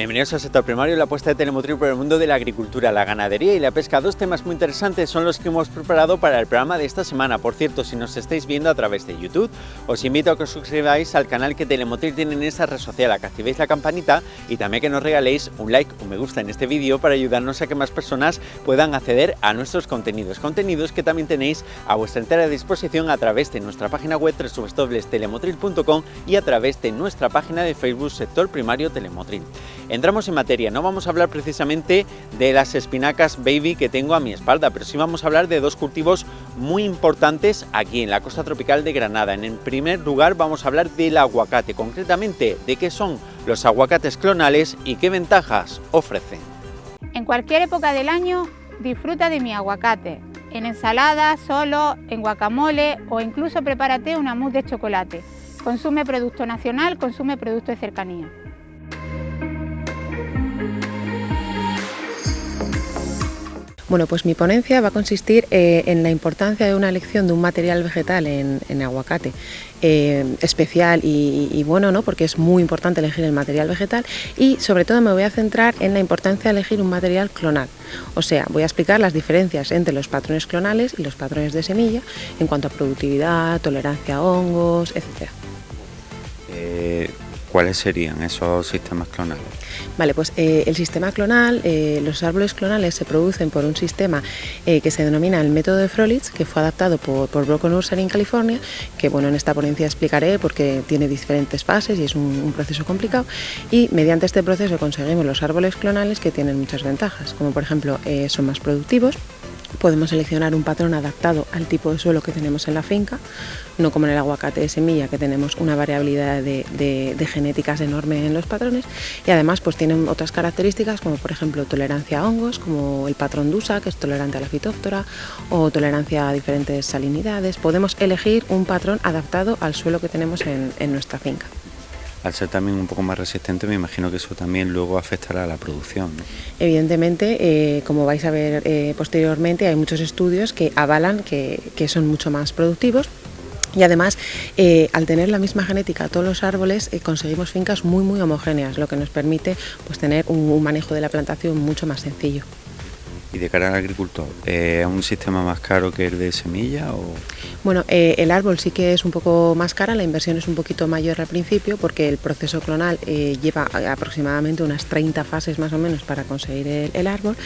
Bienvenidos al sector primario, la apuesta de Telemotril por el mundo de la agricultura, la ganadería y la pesca. Dos temas muy interesantes son los que hemos preparado para el programa de esta semana. Por cierto, si nos estáis viendo a través de YouTube, os invito a que os suscribáis al canal que Telemotril tiene en esa red social, a que activéis la campanita y también que nos regaléis un like, un me gusta en este vídeo para ayudarnos a que más personas puedan acceder a nuestros contenidos. Contenidos que también tenéis a vuestra entera disposición a través de nuestra página web www.telemotril.com y a través de nuestra página de Facebook Sector Primario Telemotril. Entramos en materia, no vamos a hablar precisamente de las espinacas baby que tengo a mi espalda, pero sí vamos a hablar de dos cultivos muy importantes aquí en la costa tropical de Granada. En el primer lugar vamos a hablar del aguacate, concretamente de qué son los aguacates clonales y qué ventajas ofrecen. En cualquier época del año disfruta de mi aguacate, en ensalada, solo, en guacamole o incluso prepárate una mousse de chocolate. Consume producto nacional, consume producto de cercanía. Bueno, pues mi ponencia va a consistir en la importancia de una elección de un material vegetal en aguacate especial y bueno, ¿no? Porque es muy importante elegir el material vegetal y sobre todo me voy a centrar en la importancia de elegir un material clonal. O sea, voy a explicar las diferencias entre los patrones clonales y los patrones de semilla en cuanto a productividad, tolerancia a hongos, etc. ¿Cuáles serían esos sistemas clonales? Vale, pues el sistema clonal, los árboles clonales se producen por un sistema que se denomina el método de Froelich, que fue adaptado por Brock Nursery en California, que bueno, en esta ponencia explicaré porque tiene diferentes fases y es un proceso complicado, y mediante este proceso conseguimos los árboles clonales que tienen muchas ventajas, como por ejemplo son más productivos. Podemos seleccionar un patrón adaptado al tipo de suelo que tenemos en la finca, no como en el aguacate de semilla, que tenemos una variabilidad de genéticas enorme en los patrones, y además pues tienen otras características como por ejemplo tolerancia a hongos, como el patrón DUSA, que es tolerante a la fitóftora, o tolerancia a diferentes salinidades. Podemos elegir un patrón adaptado al suelo que tenemos en nuestra finca. Al ser también un poco más resistente, me imagino que eso también luego afectará a la producción, ¿no? Evidentemente, como vais a ver posteriormente, hay muchos estudios que avalan que son mucho más productivos. Y además, al tener la misma genética todos los árboles, conseguimos fincas muy homogéneas, lo que nos permite pues, tener un manejo de la plantación mucho más sencillo. ¿Y de cara al agricultor, es un sistema más caro que el de semilla? Bueno, el árbol sí que es un poco más cara, la inversión es un poquito mayor al principio porque el proceso clonal lleva aproximadamente unas 30 fases más o menos para conseguir el árbol,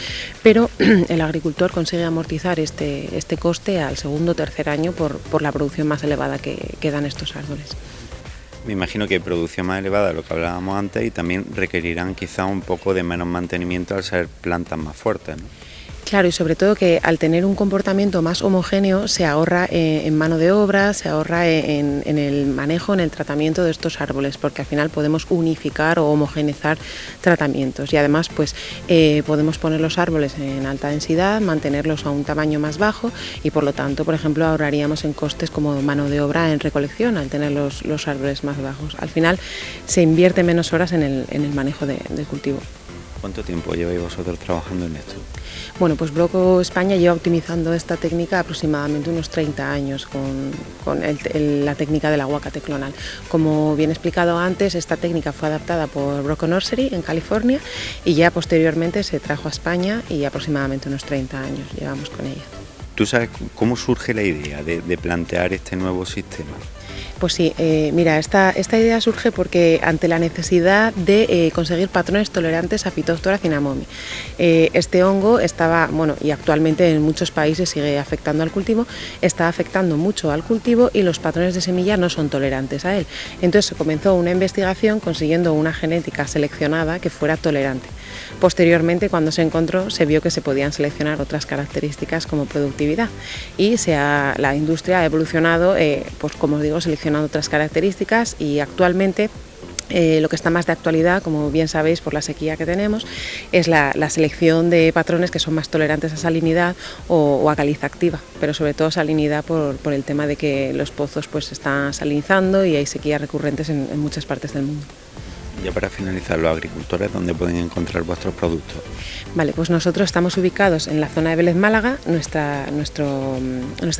pero el agricultor consigue amortizar este coste al segundo o tercer año por la producción más elevada que dan estos árboles. Me imagino que producción más elevada, lo que hablábamos antes, y también requerirán quizá un poco de menos mantenimiento al ser plantas más fuertes, ¿no? Claro, y sobre todo que al tener un comportamiento más homogéneo se ahorra en mano de obra, se ahorra en el manejo, en el tratamiento de estos árboles, porque al final podemos unificar o homogeneizar tratamientos y además pues podemos poner los árboles en alta densidad, mantenerlos a un tamaño más bajo y por lo tanto, por ejemplo, ahorraríamos en costes como mano de obra en recolección al tener los árboles más bajos. Al final se invierte menos horas en el manejo del cultivo. ¿Cuánto tiempo lleváis vosotros trabajando en esto? Bueno, pues Broco España lleva optimizando esta técnica aproximadamente unos 30 años con la técnica del aguacate clonal. Como bien explicado antes, esta técnica fue adaptada por Brock Nursery en California y ya posteriormente se trajo a España y aproximadamente unos 30 años llevamos con ella. ¿Tú sabes cómo surge la idea de plantear este nuevo sistema? Pues sí, mira, esta idea surge porque ante la necesidad de conseguir patrones tolerantes a Phytophthora cinnamomi. Este hongo estaba, bueno, y actualmente en muchos países sigue afectando al cultivo, está afectando mucho al cultivo y los patrones de semilla no son tolerantes a él. Entonces se comenzó una investigación consiguiendo una genética seleccionada que fuera tolerante. Posteriormente, cuando se encontró, se vio que se podían seleccionar otras características como productividad y la industria ha evolucionado, pues como os digo, seleccionando otras características y actualmente lo que está más de actualidad, como bien sabéis por la sequía que tenemos, es la selección de patrones que son más tolerantes a salinidad o a caliza activa, pero sobre todo salinidad por el tema de que los pozos pues se están salinizando y hay sequías recurrentes en muchas partes del mundo. Ya para finalizar, los agricultores, ¿dónde pueden encontrar vuestros productos? Vale, pues nosotros estamos ubicados en la zona de Vélez Málaga. Nuestra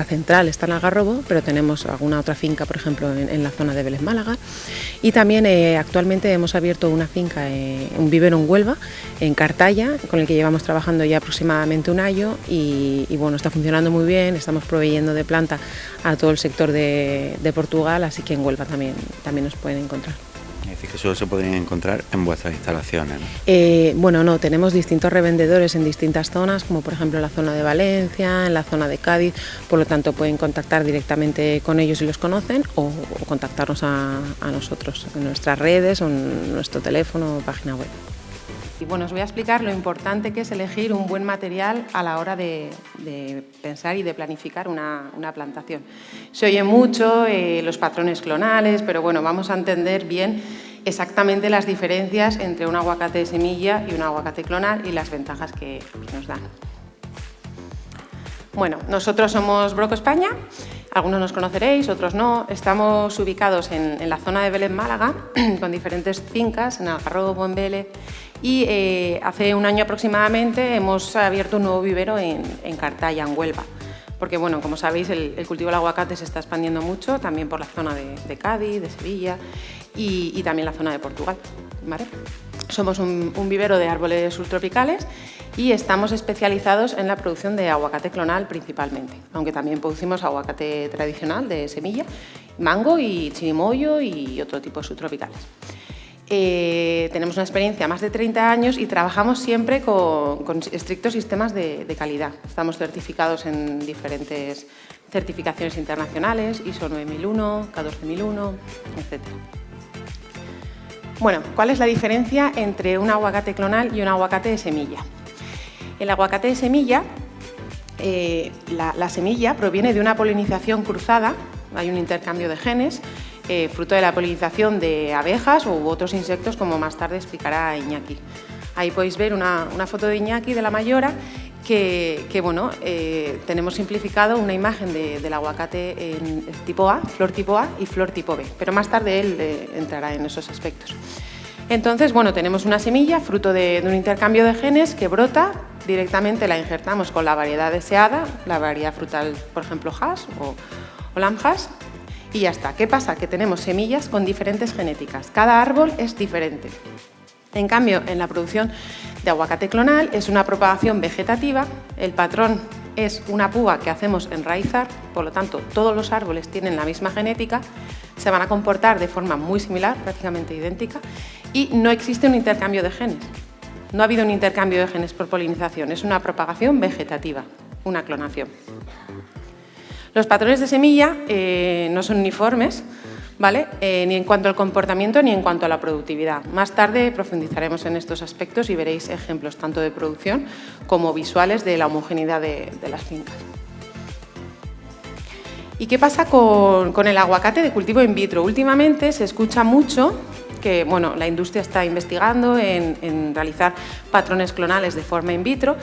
central está en Algarrobo, pero tenemos alguna otra finca, por ejemplo, en la zona de Vélez Málaga. Y también actualmente hemos abierto una finca, un vivero en Huelva, en Cartaya, con el que llevamos trabajando ya aproximadamente un año y bueno, está funcionando muy bien. Estamos proveyendo de planta a todo el sector de Portugal, así que en Huelva también nos pueden encontrar. Es decir, que solo se podrían encontrar en vuestras instalaciones, ¿no? Bueno, no, tenemos distintos revendedores en distintas zonas, como por ejemplo en la zona de Valencia, en la zona de Cádiz, por lo tanto pueden contactar directamente con ellos si los conocen o contactarnos a nosotros en nuestras redes o en nuestro teléfono o página web. Y bueno, os voy a explicar lo importante que es elegir un buen material a la hora de pensar y de planificar una plantación. Se oye mucho los patrones clonales, pero bueno, vamos a entender bien exactamente las diferencias entre un aguacate de semilla y un aguacate clonal y las ventajas que nos dan. Bueno, nosotros somos Broco España, algunos nos conoceréis, otros no. Estamos ubicados en la zona de Vélez Málaga, con diferentes fincas, en Algarrobo, en Vélez, y hace un año aproximadamente hemos abierto un nuevo vivero en Cartaya, en Huelva. Porque, bueno, como sabéis, el cultivo del aguacate se está expandiendo mucho, también por la zona de Cádiz, de Sevilla y también la zona de Portugal, ¿vale? Somos un vivero de árboles subtropicales y estamos especializados en la producción de aguacate clonal principalmente, aunque también producimos aguacate tradicional de semilla, mango y chirimoyo y otro tipo de subtropicales. Tenemos una experiencia más de 30 años y trabajamos siempre con estrictos sistemas de calidad. Estamos certificados en diferentes certificaciones internacionales, ISO 9001, K14001, etc. Bueno, ¿cuál es la diferencia entre un aguacate clonal y un aguacate de semilla? El aguacate de semilla, la semilla proviene de una polinización cruzada, hay un intercambio de genes, fruto de la polinización de abejas u otros insectos, como más tarde explicará Iñaki. Ahí podéis ver una foto de Iñaki, de la mayora, que bueno, tenemos simplificado una imagen del aguacate en tipo A, flor tipo A y flor tipo B, pero más tarde él entrará en esos aspectos. Entonces, bueno, tenemos una semilla, fruto de un intercambio de genes que brota, directamente la injertamos con la variedad deseada, la variedad frutal, por ejemplo, Hass o Lamb Hass, y ya está. ¿Qué pasa? Que tenemos semillas con diferentes genéticas. Cada árbol es diferente. En cambio, en la producción de aguacate clonal es una propagación vegetativa. El patrón es una púa que hacemos enraizar, por lo tanto, todos los árboles tienen la misma genética, se van a comportar de forma muy similar, prácticamente idéntica, y no existe un intercambio de genes. No ha habido un intercambio de genes por polinización, es una propagación vegetativa, una clonación. Los patrones de semilla no son uniformes, ¿vale? Ni en cuanto al comportamiento ni en cuanto a la productividad. Más tarde profundizaremos en estos aspectos y veréis ejemplos tanto de producción como visuales de la homogeneidad de las fincas. ¿Y qué pasa con el aguacate de cultivo in vitro? Últimamente se escucha mucho que bueno, la industria está investigando en realizar patrones clonales de forma in vitro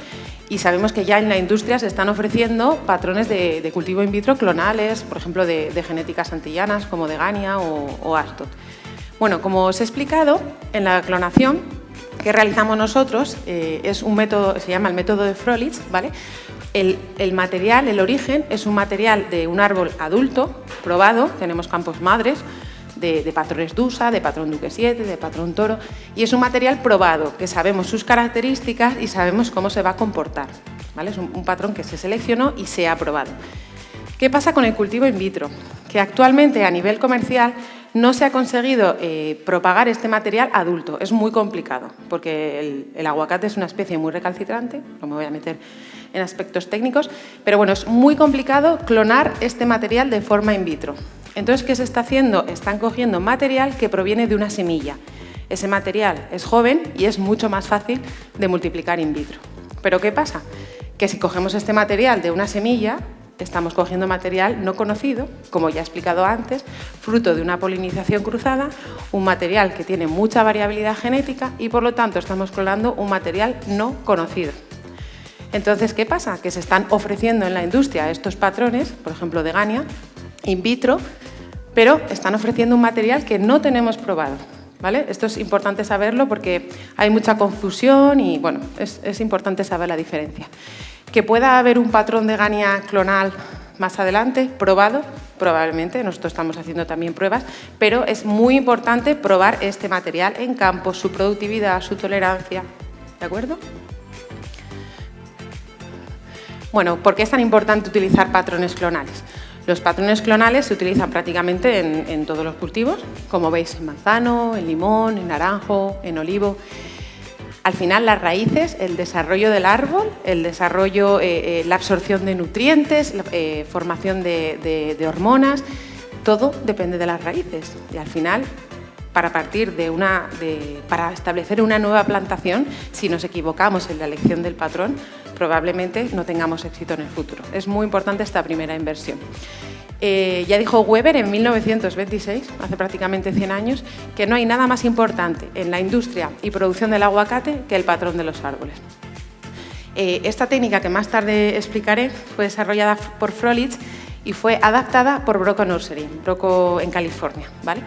y sabemos que ya en la industria se están ofreciendo patrones de cultivo in vitro clonales, por ejemplo, de genéticas antillanas como de Gania o Astot. Bueno, como os he explicado, en la clonación que realizamos nosotros es un método, se llama el método de Froelich, ¿vale? El material, el origen, es un material de un árbol adulto, probado, tenemos campos madres, de patrones DUSA, de patrón Duque 7, de patrón Toro, y es un material probado, que sabemos sus características y sabemos cómo se va a comportar, ¿vale? Es un patrón que se seleccionó y se ha probado. ¿Qué pasa con el cultivo in vitro? Que actualmente a nivel comercial no se ha conseguido propagar este material adulto, es muy complicado, porque el aguacate es una especie muy recalcitrante, no me voy a meter en aspectos técnicos, pero bueno, es muy complicado clonar este material de forma in vitro. Entonces, ¿qué se está haciendo? Están cogiendo material que proviene de una semilla. Ese material es joven y es mucho más fácil de multiplicar in vitro. ¿Pero qué pasa? Que si cogemos este material de una semilla, estamos cogiendo material no conocido, como ya he explicado antes, fruto de una polinización cruzada, un material que tiene mucha variabilidad genética y, por lo tanto, estamos clonando un material no conocido. Entonces, ¿qué pasa? Que se están ofreciendo en la industria estos patrones, por ejemplo, de Gania, in vitro, pero están ofreciendo un material que no tenemos probado. ¿vale? Esto es importante saberlo porque hay mucha confusión y, bueno, es importante saber la diferencia. Que pueda haber un patrón de Gania clonal más adelante, probado, probablemente, nosotros estamos haciendo también pruebas, pero es muy importante probar este material en campo, su productividad, su tolerancia, ¿de acuerdo? Bueno, ¿por qué es tan importante utilizar patrones clonales? Los patrones clonales se utilizan prácticamente en todos los cultivos, como veis en manzano, en limón, en naranjo, en olivo. Al final, las raíces, el desarrollo del árbol, el desarrollo, la absorción de nutrientes, la formación de hormonas, todo depende de las raíces. Y al final, para establecer una nueva plantación, si nos equivocamos en la elección del patrón, probablemente no tengamos éxito en el futuro. Es muy importante esta primera inversión. Ya dijo Weber en 1926, hace prácticamente 100 años, que no hay nada más importante en la industria y producción del aguacate que el patrón de los árboles. Esta técnica, que más tarde explicaré, fue desarrollada por Froelich y fue adaptada por Brocco Nursery, Brocco en California, ¿vale?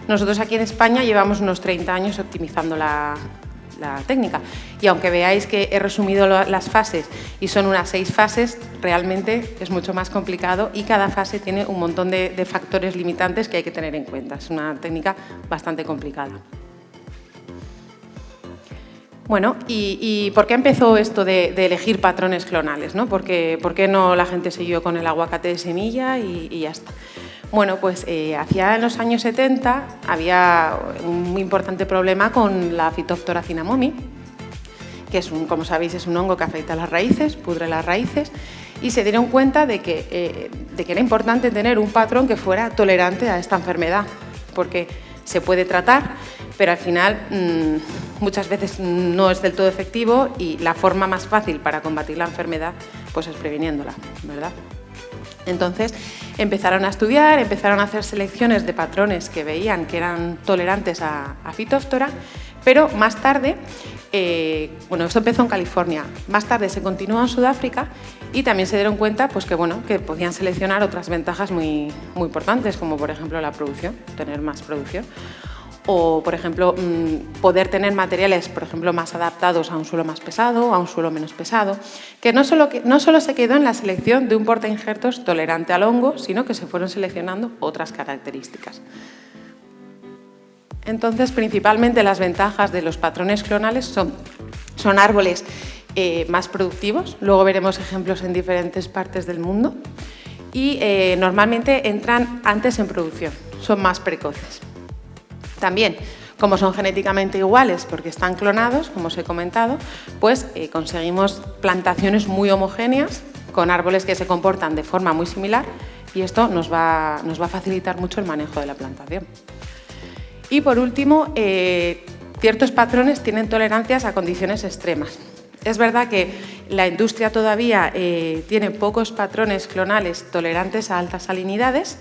Nosotros aquí en España llevamos unos 30 años optimizando la técnica. Y aunque veáis que he resumido las fases y son unas 6 fases, realmente es mucho más complicado y cada fase tiene un montón de factores limitantes que hay que tener en cuenta. Es una técnica bastante complicada. Bueno, ¿y por qué empezó esto de elegir patrones clonales, ¿no? ¿Por qué no la gente siguió con el aguacate de semilla y ya está? Bueno, pues hacia en los años 70 había un muy importante problema con la Phytophthora cinnamomi, que como sabéis, es un hongo que afecta a las raíces, pudre las raíces, y se dieron cuenta de que era importante tener un patrón que fuera tolerante a esta enfermedad, porque se puede tratar, pero al final muchas veces no es del todo efectivo y la forma más fácil para combatir la enfermedad pues es previniéndola, ¿verdad? Entonces empezaron a estudiar, empezaron a hacer selecciones de patrones que veían que eran tolerantes a Phytophthora, pero más tarde, bueno, esto empezó en California, más tarde se continuó en Sudáfrica y también se dieron cuenta pues, que podían seleccionar otras ventajas muy importantes, como por ejemplo la producción, tener más producción. O, por ejemplo, poder tener materiales, por ejemplo, más adaptados a un suelo más pesado, a un suelo menos pesado, que no solo se quedó en la selección de un portainjertos tolerante al hongo, sino que se fueron seleccionando otras características. Entonces, principalmente las ventajas de los patrones clonales son árboles más productivos, luego veremos ejemplos en diferentes partes del mundo, y normalmente entran antes en producción, son más precoces. También, como son genéticamente iguales porque están clonados, como os he comentado, pues conseguimos plantaciones muy homogéneas con árboles que se comportan de forma muy similar y esto nos va a facilitar mucho el manejo de la plantación. Y por último, ciertos patrones tienen tolerancias a condiciones extremas. Es verdad que la industria todavía tiene pocos patrones clonales tolerantes a altas salinidades.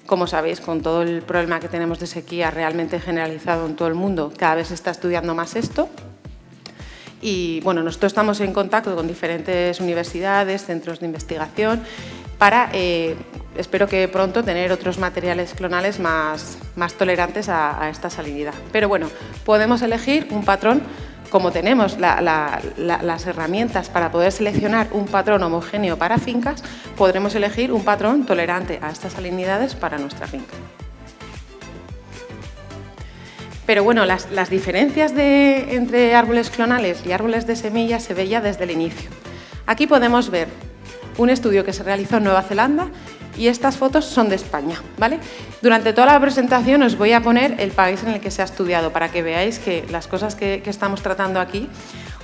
Como sabéis, con todo el problema que tenemos de sequía realmente generalizado en todo el mundo, cada vez se está estudiando más esto. Y bueno, nosotros estamos en contacto con diferentes universidades, centros de investigación, para, espero que pronto, tener otros materiales clonales más tolerantes a esta salinidad. Pero bueno, podemos elegir un patrón. Como tenemos las herramientas para poder seleccionar un patrón homogéneo para fincas, podremos elegir un patrón tolerante a estas salinidades para nuestra finca. Pero bueno, las diferencias entre árboles clonales y árboles de semillas se veía desde el inicio. Aquí podemos ver un estudio que se realizó en Nueva Zelanda y estas fotos son de España, ¿vale? Durante toda la presentación os voy a poner el país en el que se ha estudiado para que veáis que las cosas que estamos tratando aquí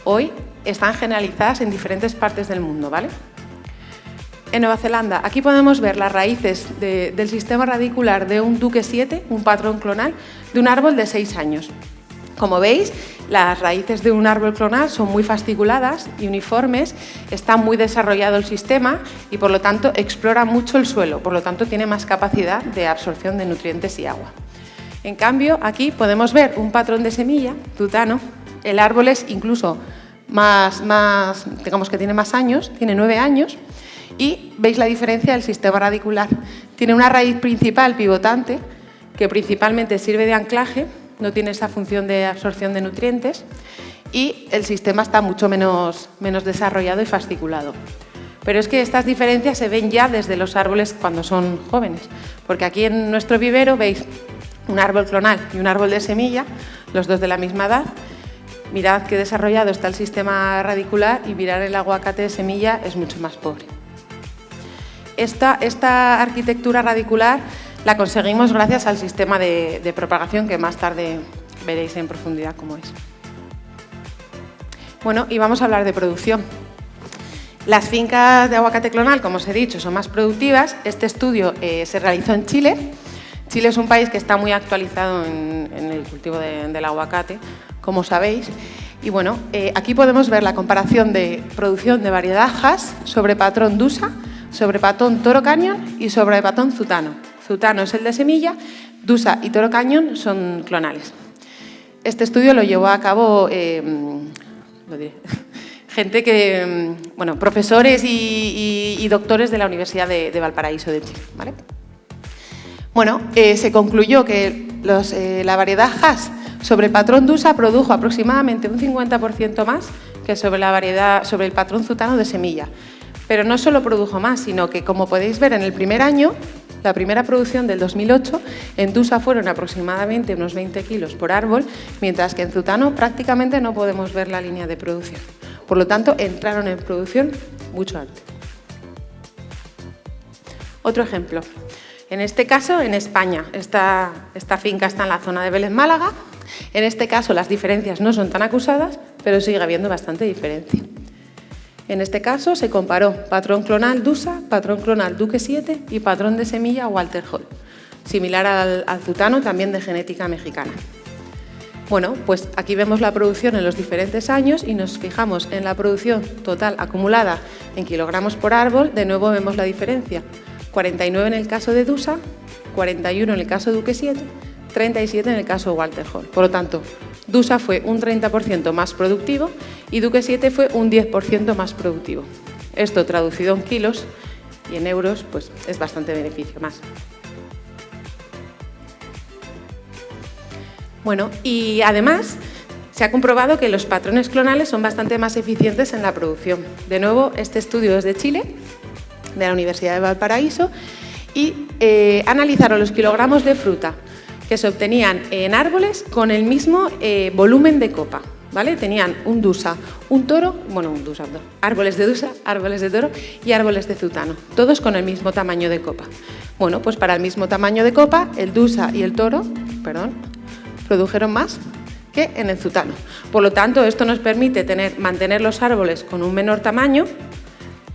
hoy están generalizadas en diferentes partes del mundo, ¿vale? En Nueva Zelanda, aquí podemos ver las raíces del sistema radicular de un Duque 7, un patrón clonal, de un árbol de 6 años. Como veis, las raíces de un árbol clonal son muy fasciculadas y uniformes, está muy desarrollado el sistema y por lo tanto explora mucho el suelo, por lo tanto tiene más capacidad de absorción de nutrientes y agua. En cambio, aquí podemos ver un patrón de semilla, tutano, el árbol es incluso digamos que tiene más años, tiene 9 años y veis la diferencia del sistema radicular. Tiene una raíz principal pivotante que principalmente sirve de anclaje no tiene esa función de absorción de nutrientes y el sistema está mucho menos desarrollado y fasciculado. Pero es que estas diferencias se ven ya desde los árboles cuando son jóvenes, porque aquí en nuestro vivero veis un árbol clonal y un árbol de semilla, los dos de la misma edad. Mirad qué desarrollado está el sistema radicular y mirad el aguacate de semilla es mucho más pobre. Esta arquitectura radicular la conseguimos gracias al sistema de propagación que más tarde veréis en profundidad cómo es. Bueno, y vamos a hablar de producción. Las fincas de aguacate clonal, como os he dicho, son más productivas. Este estudio se realizó en Chile. Chile es un país que está muy actualizado en el cultivo del aguacate, como sabéis. Y bueno, aquí podemos ver la comparación de producción de variedad Hass sobre patrón Dusa, sobre patrón Toro Canyon y sobre patrón Zutano. Zutano es el de semilla, Dusa y Toro Canyon son clonales. Este estudio lo llevó a cabo gente que, bueno, profesores y doctores de la Universidad de Valparaíso de Chile, ¿vale? Bueno, se concluyó que la variedad Hass sobre el patrón Dusa produjo aproximadamente un 50% más que sobre el patrón Zutano de semilla. Pero no solo produjo más, sino que, como podéis ver en el primer año, la primera producción del 2008, en Dusa fueron aproximadamente unos 20 kilos por árbol, mientras que en Zutano prácticamente no podemos ver la línea de producción. Por lo tanto, entraron en producción mucho antes. Otro ejemplo. En este caso, en España, esta finca está en la zona de Vélez, Málaga. En este caso, las diferencias no son tan acusadas, pero sigue habiendo bastante diferencia. En este caso, se comparó patrón clonal Dusa, patrón clonal Duque 7 y patrón de semilla Walter Hall, similar al Zutano, también de genética mexicana. Bueno, pues aquí vemos la producción en los diferentes años y nos fijamos en la producción total acumulada en kilogramos por árbol. De nuevo vemos la diferencia. 49 en el caso de Dusa, 41 en el caso de Duque 7, 37 en el caso de Walter Hall. Por lo tanto, Dusa fue un 30% más productivo y Duque 7 fue un 10% más productivo. Esto traducido en kilos y en euros, pues es bastante beneficio más. Bueno, y además se ha comprobado que los patrones clonales son bastante más eficientes en la producción. De nuevo, este estudio es de Chile, de la Universidad de Valparaíso, y analizaron los kilogramos de fruta que se obtenían en árboles con el mismo volumen de copa, ¿vale? Tenían un Dusa, un Toro, bueno, un Dusa, árboles de Dusa, árboles de Toro y árboles de Zutano, todos con el mismo tamaño de copa. Bueno, pues para el mismo tamaño de copa, el Dusa y el Toro, produjeron más que en el Zutano. Por lo tanto, esto nos permite mantener los árboles con un menor tamaño,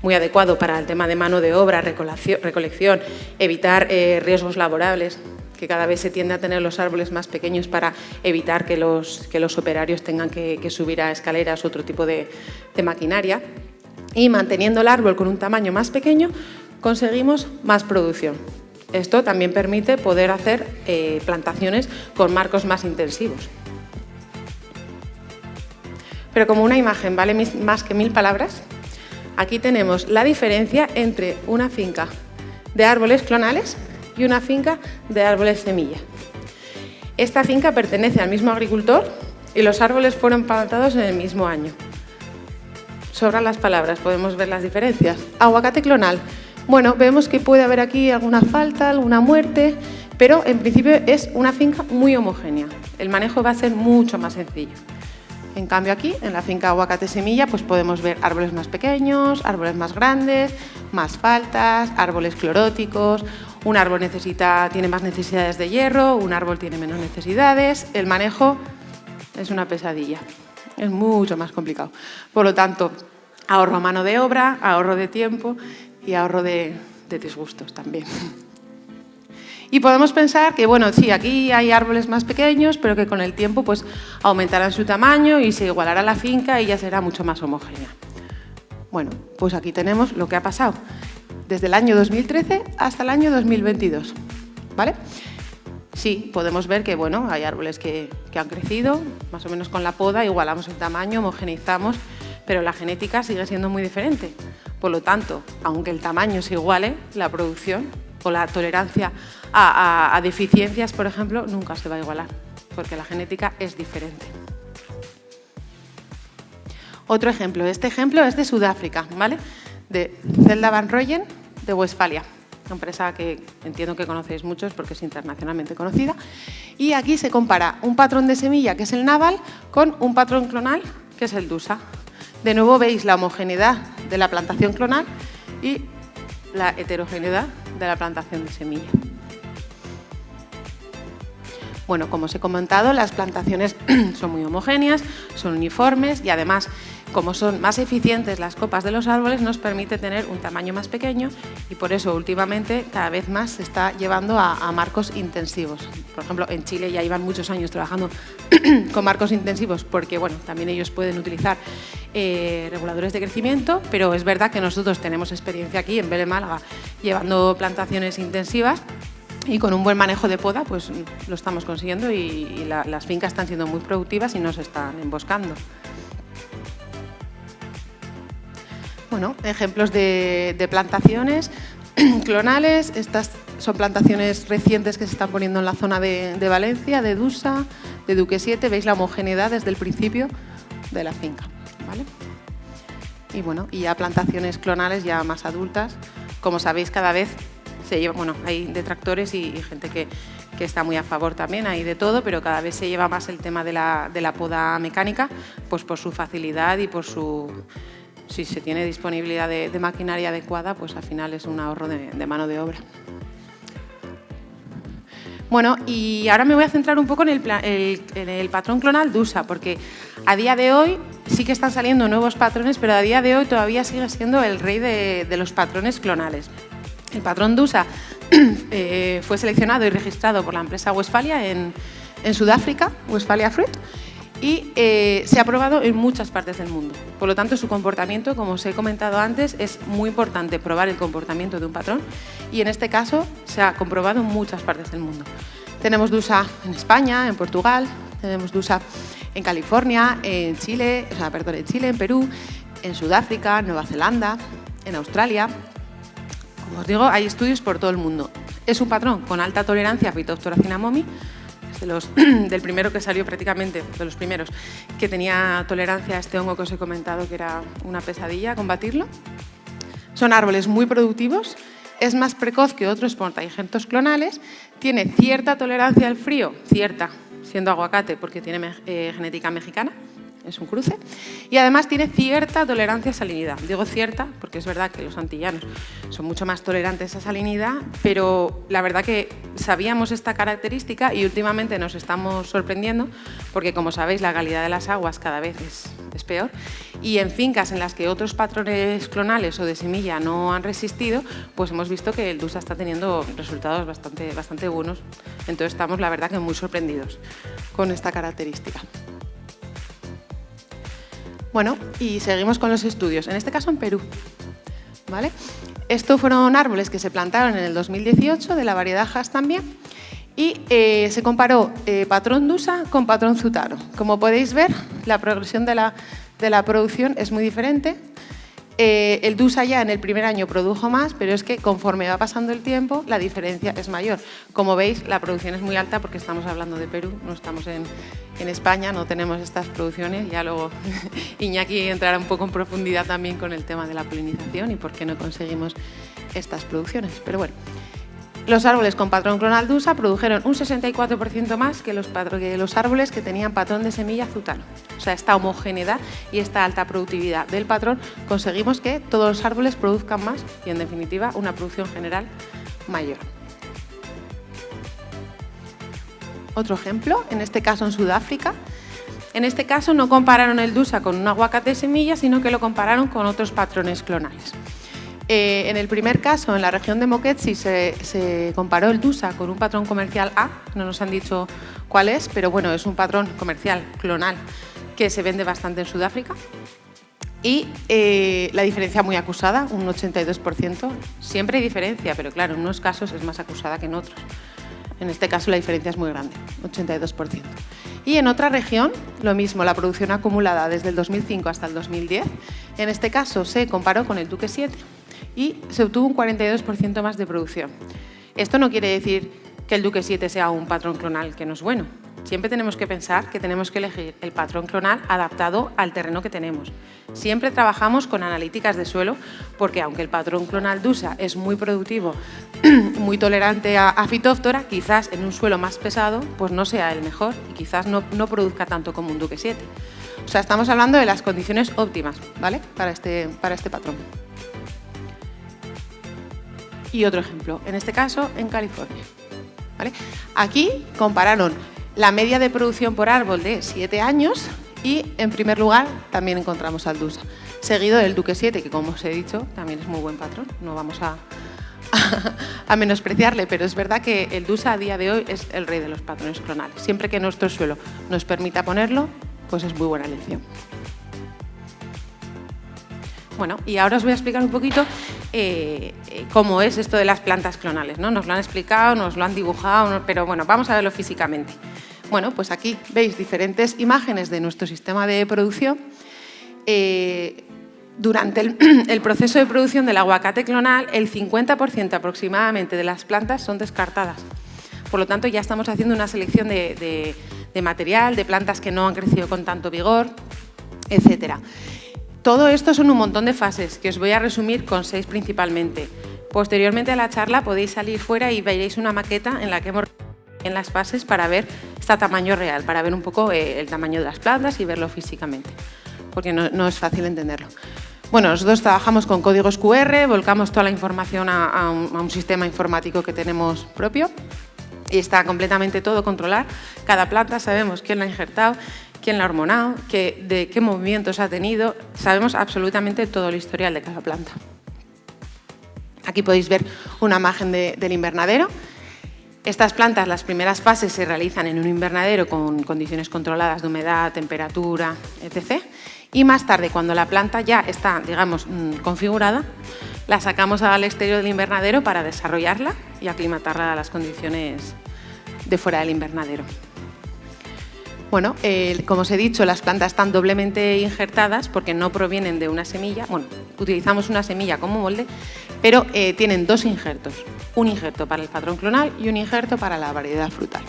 muy adecuado para el tema de mano de obra, recolección, evitar riesgos laborables, que cada vez se tiende a tener los árboles más pequeños para evitar que los operarios tengan que subir a escaleras o otro tipo de maquinaria. Y manteniendo el árbol con un tamaño más pequeño, conseguimos más producción. Esto también permite poder hacer plantaciones con marcos más intensivos. Pero como una imagen vale más que 1000 palabras, aquí tenemos la diferencia entre una finca de árboles clonales y una finca de árboles semilla. Esta finca pertenece al mismo agricultor y los árboles fueron plantados en el mismo año. Sobran las palabras, podemos ver las diferencias. Aguacate clonal. Bueno, vemos que puede haber aquí alguna falta, alguna muerte, pero en principio es una finca muy homogénea. El manejo va a ser mucho más sencillo. En cambio aquí, en la finca aguacate semilla, pues podemos ver árboles más pequeños, árboles más grandes, más faltas, árboles cloróticos. Un árbol tiene más necesidades de hierro, un árbol tiene menos necesidades. El manejo es una pesadilla, es mucho más complicado. Por lo tanto, ahorro mano de obra, ahorro de tiempo y ahorro de disgustos también. Y podemos pensar que, bueno, sí, aquí hay árboles más pequeños, pero que con el tiempo pues aumentarán su tamaño y se igualará la finca y ya será mucho más homogénea. Bueno, pues aquí tenemos lo que ha pasado desde el año 2013 hasta el año 2022, ¿vale? Sí, podemos ver que, bueno, hay árboles que han crecido, más o menos con la poda, igualamos el tamaño, homogeneizamos, pero la genética sigue siendo muy diferente. Por lo tanto, aunque el tamaño se iguale, la producción o la tolerancia a deficiencias, por ejemplo, nunca se va a igualar. porque la genética es diferente. Otro ejemplo, este ejemplo es de Sudáfrica, ¿vale? De Zelda Van Rooyen, de Westfalia, una empresa que entiendo que conocéis muchos porque es internacionalmente conocida. Y aquí se compara un patrón de semilla, que es el Naval, con un patrón clonal, que es el DUSA. De nuevo veis la homogeneidad de la plantación clonal y la heterogeneidad de la plantación de semilla. Bueno, como os he comentado, las plantaciones son muy homogéneas, son uniformes y además, como son más eficientes las copas de los árboles, nos permite tener un tamaño más pequeño y por eso últimamente cada vez más se está llevando a marcos intensivos. Por ejemplo, en Chile ya llevan muchos años trabajando con marcos intensivos porque bueno, también ellos pueden utilizar reguladores de crecimiento, pero es verdad que nosotros tenemos experiencia aquí en Vélez Málaga llevando plantaciones intensivas. Y con un buen manejo de poda, pues lo estamos consiguiendo y las fincas están siendo muy productivas y no se están emboscando. Bueno, ejemplos de plantaciones clonales. Estas son plantaciones recientes que se están poniendo en la zona de Valencia, de DUSA, de Duque 7. Veis la homogeneidad desde el principio de la finca, ¿vale? Y bueno, y ya plantaciones clonales ya más adultas. Como sabéis, cada vez se lleva, bueno, hay detractores y gente que está muy a favor también, hay de todo, pero cada vez se lleva más el tema de la poda mecánica, pues por su facilidad y por su... Si se tiene disponibilidad de maquinaria adecuada, pues al final es un ahorro de mano de obra. Bueno, y ahora me voy a centrar un poco en el patrón clonal DUSA, porque a día de hoy sí que están saliendo nuevos patrones, pero a día de hoy todavía sigue siendo el rey de los patrones clonales. El patrón DUSA fue seleccionado y registrado por la empresa Westfalia en Sudáfrica, Westfalia Fruit, y se ha probado en muchas partes del mundo. Por lo tanto, su comportamiento, como os he comentado antes, es muy importante probar el comportamiento de un patrón y en este caso se ha comprobado en muchas partes del mundo. Tenemos DUSA en España, en Portugal, tenemos DUSA en California, en Chile, en Perú, en Sudáfrica, Nueva Zelanda, en Australia. Como os digo, hay estudios por todo el mundo. Es un patrón con alta tolerancia a Phytophthora cinnamomi, del primero que salió prácticamente, de los primeros, que tenía tolerancia a este hongo que os he comentado, que era una pesadilla combatirlo. Son árboles muy productivos, es más precoz que otros portainjertos clonales, tiene cierta tolerancia al frío, cierta, siendo aguacate porque tiene genética mexicana, es un cruce, y además tiene cierta tolerancia a salinidad. Digo cierta porque es verdad que los antillanos son mucho más tolerantes a salinidad, pero la verdad que sabíamos esta característica y últimamente nos estamos sorprendiendo porque, como sabéis, la calidad de las aguas cada vez es peor y en fincas en las que otros patrones clonales o de semilla no han resistido, pues hemos visto que el DUSA está teniendo resultados bastante buenos. Entonces estamos, la verdad, que muy sorprendidos con esta característica. Bueno, y seguimos con los estudios, en este caso en Perú, ¿vale? Estos fueron árboles que se plantaron en el 2018, de la variedad Hass también, y se comparó patrón DUSA con patrón Zutaro. Como podéis ver, la progresión de la producción es muy diferente. El DUSA ya en el primer año produjo más, pero es que conforme va pasando el tiempo, la diferencia es mayor. Como veis, la producción es muy alta porque estamos hablando de Perú, no estamos en España, no tenemos estas producciones. Ya luego Iñaki entrará un poco en profundidad también con el tema de la polinización y por qué no conseguimos estas producciones. Pero bueno, los árboles con patrón clonal DUSA produjeron un 64% más que los árboles que tenían patrón de semilla Zutaro. O sea, esta homogeneidad y esta alta productividad del patrón conseguimos que todos los árboles produzcan más y, en definitiva, una producción general mayor. Otro ejemplo, en este caso en Sudáfrica. En este caso no compararon el DUSA con un aguacate de semilla, sino que lo compararon con otros patrones clonales. En el primer caso, en la región de Moketsi, se comparó el DUSA con un patrón comercial A, no nos han dicho cuál es, pero bueno, es un patrón comercial clonal que se vende bastante en Sudáfrica. Y la diferencia muy acusada, un 82%. Siempre hay diferencia, pero claro, en unos casos es más acusada que en otros. En este caso la diferencia es muy grande, 82%. Y en otra región, lo mismo, la producción acumulada desde el 2005 hasta el 2010. En este caso se comparó con el Duque 7 y se obtuvo un 42% más de producción. Esto no quiere decir que el Duque 7 sea un patrón clonal que no es bueno. siempre tenemos que pensar que tenemos que elegir el patrón clonal adaptado al terreno que tenemos. Siempre trabajamos con analíticas de suelo porque aunque el patrón clonal DUSA es muy productivo, muy tolerante a fitóftora, quizás en un suelo más pesado pues no sea el mejor y quizás no produzca tanto como un Duque 7. O sea, estamos hablando de las condiciones óptimas, ¿vale? Para este patrón. Y otro ejemplo, en este caso en California, ¿vale? Aquí compararon la media de producción por árbol de 7 años y en primer lugar también encontramos al DUSA, seguido del Duque 7, que como os he dicho también es muy buen patrón, no vamos a menospreciarle, pero es verdad que el DUSA a día de hoy es el rey de los patrones clonales. Siempre que nuestro suelo nos permita ponerlo, pues es muy buena elección. Bueno, y ahora os voy a explicar un poquito cómo es esto de las plantas clonales, ¿no? Nos lo han explicado, nos lo han dibujado, pero bueno, vamos a verlo físicamente. Bueno, pues aquí veis diferentes imágenes de nuestro sistema de producción. Durante el proceso de producción del aguacate clonal, el 50% aproximadamente de las plantas son descartadas. Por lo tanto, ya estamos haciendo una selección de material, de plantas que no han crecido con tanto vigor, etcétera. Todo esto son un montón de fases que os voy a resumir con 6 principalmente. Posteriormente a la charla podéis salir fuera y veréis una maqueta en la que hemos en las fases para ver este tamaño real, para ver un poco el tamaño de las plantas y verlo físicamente, porque no es fácil entenderlo. Bueno, nosotros trabajamos con códigos QR, volcamos toda la información a un sistema informático que tenemos propio y está completamente todo controlado. Cada planta sabemos quién la ha injertado, quién la ha hormonado, de qué movimientos ha tenido, sabemos absolutamente todo el historial de cada planta. Aquí podéis ver una imagen del invernadero. Estas plantas, las primeras fases se realizan en un invernadero con condiciones controladas de humedad, temperatura, etc. Y más tarde, cuando la planta ya está, digamos, configurada, la sacamos al exterior del invernadero para desarrollarla y aclimatarla a las condiciones de fuera del invernadero. Bueno, como os he dicho, las plantas están doblemente injertadas porque no provienen de una semilla. Bueno, utilizamos una semilla como molde, pero tienen 2 injertos. Un injerto para el patrón clonal y un injerto para la variedad frutal.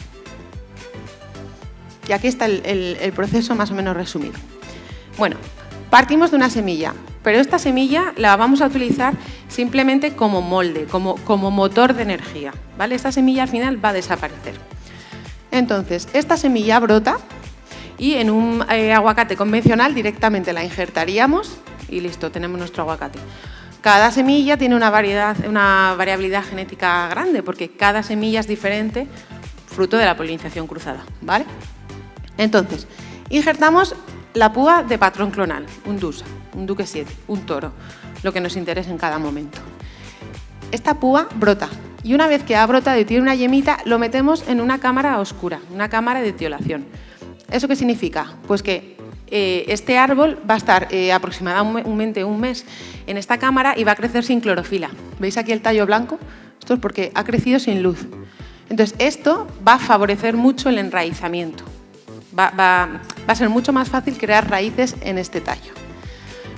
Y aquí está el proceso más o menos resumido. Bueno, partimos de una semilla, pero esta semilla la vamos a utilizar simplemente como molde, como motor de energía, ¿vale? Esta semilla al final va a desaparecer. Entonces, esta semilla brota y en un aguacate convencional directamente la injertaríamos y listo, tenemos nuestro aguacate. Cada semilla tiene una variabilidad genética grande porque cada semilla es diferente, fruto de la polinización cruzada, ¿vale? Entonces, injertamos la púa de patrón clonal, un DUSA, un Duque 7, un toro, lo que nos interese en cada momento. Esta púa brota y una vez que ha brotado y tiene una yemita, lo metemos en una cámara oscura, una cámara de etiolación. ¿Eso qué significa? Pues que este árbol va a estar aproximadamente un mes en esta cámara y va a crecer sin clorofila. ¿Veis aquí el tallo blanco? Esto es porque ha crecido sin luz. Entonces, esto va a favorecer mucho el enraizamiento. Va a ser mucho más fácil crear raíces en este tallo.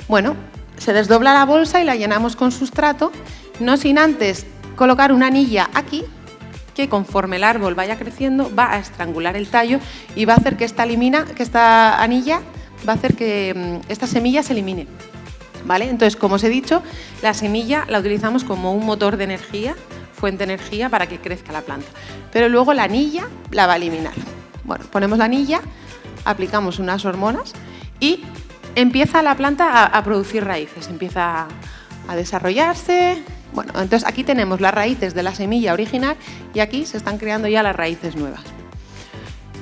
Bueno, se desdobla la bolsa y la llenamos con sustrato, no sin antes colocar una anilla aquí, que conforme el árbol vaya creciendo va a estrangular el tallo y va a hacer que esta anilla va a hacer que esta semilla se elimine, ¿vale? Entonces, como os he dicho, la semilla la utilizamos como un motor de energía, fuente de energía para que crezca la planta, pero luego la anilla la va a eliminar. Bueno, ponemos la anilla, aplicamos unas hormonas y empieza la planta a producir raíces, empieza a desarrollarse. Bueno, entonces aquí tenemos las raíces de la semilla original y aquí se están creando ya las raíces nuevas.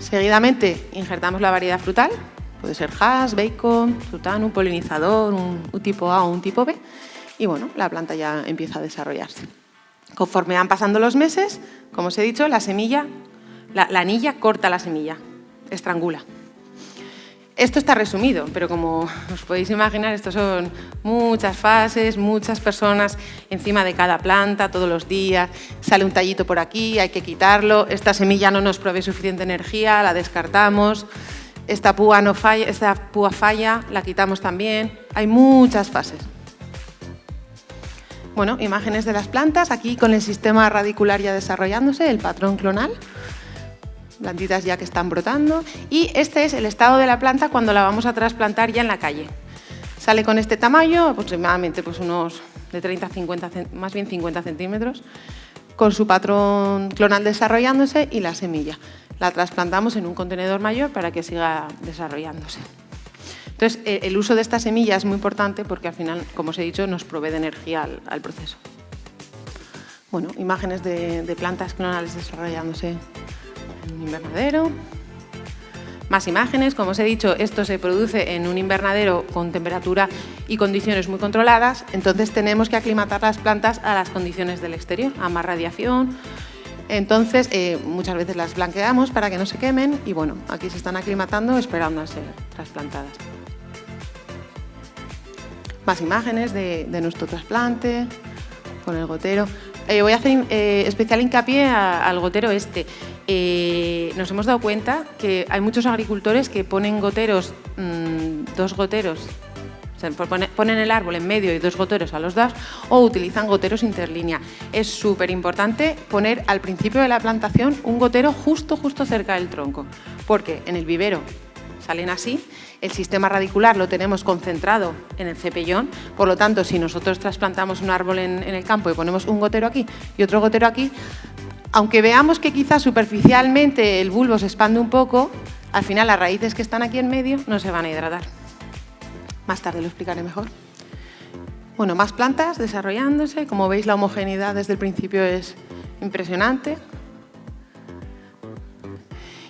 Seguidamente injertamos la variedad frutal, puede ser Hass, Bacon, Sultana, un polinizador, un tipo A o un tipo B, y bueno, la planta ya empieza a desarrollarse. Conforme van pasando los meses, como os he dicho, la anilla corta la semilla, estrangula. Esto está resumido, pero como os podéis imaginar, esto son muchas fases, muchas personas encima de cada planta todos los días. Sale un tallito por aquí, hay que quitarlo. Esta semilla no nos provee suficiente energía, la descartamos. Esta púa falla, la quitamos también. Hay muchas fases. Bueno, imágenes de las plantas, aquí con el sistema radicular ya desarrollándose, el patrón clonal. plantitas ya que están brotando. Y este es el estado de la planta cuando la vamos a trasplantar ya en la calle. Sale con este tamaño, aproximadamente pues unos de 30 a 50, más bien 50 centímetros, con su patrón clonal desarrollándose y la semilla. La trasplantamos en un contenedor mayor para que siga desarrollándose. Entonces, el uso de esta semilla es muy importante porque al final, como os he dicho, nos provee de energía al proceso. Bueno, imágenes de plantas clonales desarrollándose en un invernadero. Más imágenes, como os he dicho, esto se produce en un invernadero con temperatura y condiciones muy controladas, entonces tenemos que aclimatar las plantas a las condiciones del exterior, a más radiación. Entonces, muchas veces las blanqueamos para que no se quemen y bueno, aquí se están aclimatando esperando a ser trasplantadas. Más imágenes de nuestro trasplante con el gotero. Voy a hacer especial hincapié al gotero este. Nos hemos dado cuenta que hay muchos agricultores que ponen goteros, 2 goteros, o sea, ponen el árbol en medio y 2 goteros a los lados, o utilizan goteros interlínea. Es súper importante poner al principio de la plantación un gotero justo cerca del tronco, porque en el vivero salen así, el sistema radicular lo tenemos concentrado en el cepellón, por lo tanto, si nosotros trasplantamos un árbol en el campo y ponemos un gotero aquí y otro gotero aquí, aunque veamos que quizás superficialmente el bulbo se expande un poco, al final las raíces que están aquí en medio no se van a hidratar. Más tarde lo explicaré mejor. Bueno, más plantas desarrollándose. Como veis, la homogeneidad desde el principio es impresionante.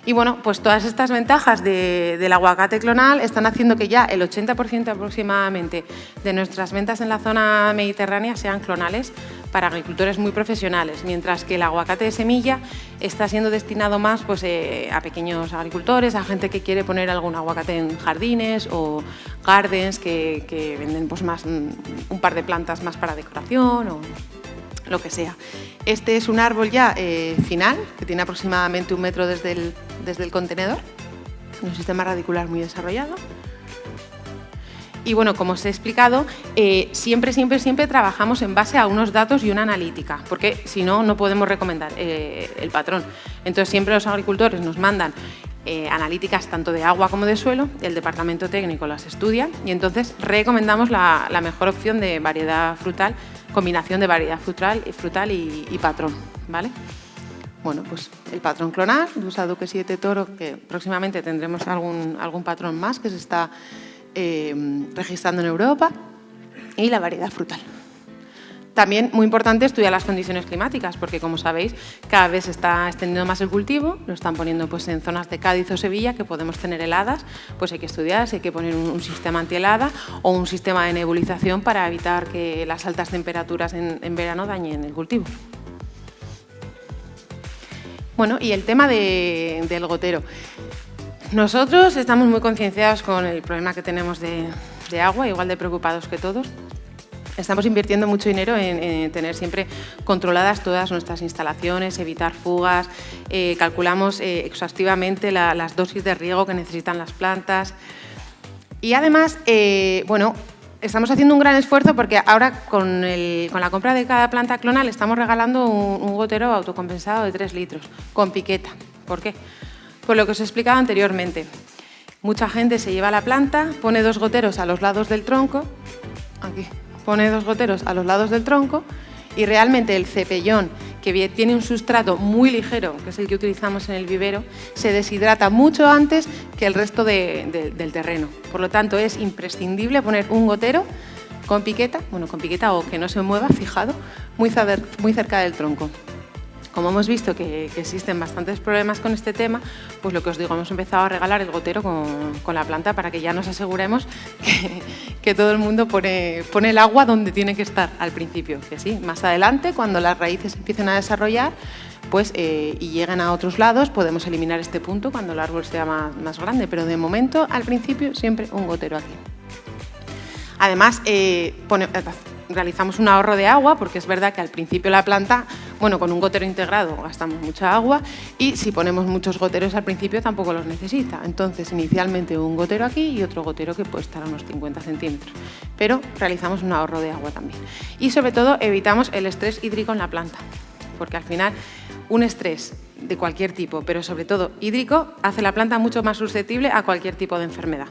Y bueno, pues todas estas ventajas del aguacate clonal están haciendo que ya el 80% aproximadamente de nuestras ventas en la zona mediterránea sean clonales para agricultores muy profesionales, mientras que el aguacate de semilla está siendo destinado más pues, a pequeños agricultores, a gente que quiere poner algún aguacate en jardines o gardens que venden pues, más, un par de plantas más para decoración o lo que sea. Este es un árbol ya final, que tiene aproximadamente 1 metro desde el contenedor, un sistema radicular muy desarrollado. Y bueno, como os he explicado, siempre trabajamos en base a unos datos y una analítica, porque si no, no podemos recomendar el patrón. Entonces, siempre los agricultores nos mandan analíticas tanto de agua como de suelo, el departamento técnico las estudia y entonces recomendamos la mejor opción de variedad frutal, combinación de variedad frutal y patrón, ¿vale? Bueno, pues el patrón clonal, Dusa Duque 7 Toro, que próximamente tendremos algún patrón más que se está registrando en Europa, y la variedad frutal. También muy importante estudiar las condiciones climáticas, porque como sabéis, cada vez se está extendiendo más el cultivo, lo están poniendo pues, en zonas de Cádiz o Sevilla, que podemos tener heladas, pues hay que estudiar si hay que poner un sistema antihelada o un sistema de nebulización para evitar que las altas temperaturas en verano dañen el cultivo. Bueno, y el tema del gotero. Nosotros estamos muy concienciados con el problema que tenemos de agua, igual de preocupados que todos. Estamos invirtiendo mucho dinero en tener siempre controladas todas nuestras instalaciones, evitar fugas, calculamos exhaustivamente las dosis de riego que necesitan las plantas. Y además, bueno, estamos haciendo un gran esfuerzo porque ahora con la compra de cada planta clonal estamos regalando un gotero autocompensado de 3 litros con piqueta. ¿Por qué? Por lo que os he explicado anteriormente. Mucha gente se lleva la planta, pone 2 goteros a los lados del tronco, aquí, pone 2 goteros a los lados del tronco y realmente el cepellón, que tiene un sustrato muy ligero, que es el que utilizamos en el vivero, se deshidrata mucho antes que el resto del terreno. Por lo tanto, es imprescindible poner un gotero con piqueta, bueno, con piqueta o que no se mueva, fijado, muy cerca del tronco. Como hemos visto que existen bastantes problemas con este tema, pues lo que os digo, hemos empezado a regalar el gotero con la planta para que ya nos aseguremos que todo el mundo pone el agua donde tiene que estar al principio. Que sí, más adelante, cuando las raíces empiecen a desarrollar pues, y lleguen a otros lados, podemos eliminar este punto cuando el árbol sea más grande, pero de momento, al principio, siempre un gotero aquí. Además, realizamos un ahorro de agua, porque es verdad que al principio la planta, bueno, con un gotero integrado gastamos mucha agua y si ponemos muchos goteros al principio tampoco los necesita. Entonces, inicialmente un gotero aquí y otro gotero que puede estar a unos 50 centímetros. Pero realizamos un ahorro de agua también. Y sobre todo evitamos el estrés hídrico en la planta, porque al final un estrés de cualquier tipo, pero sobre todo hídrico, hace la planta mucho más susceptible a cualquier tipo de enfermedad.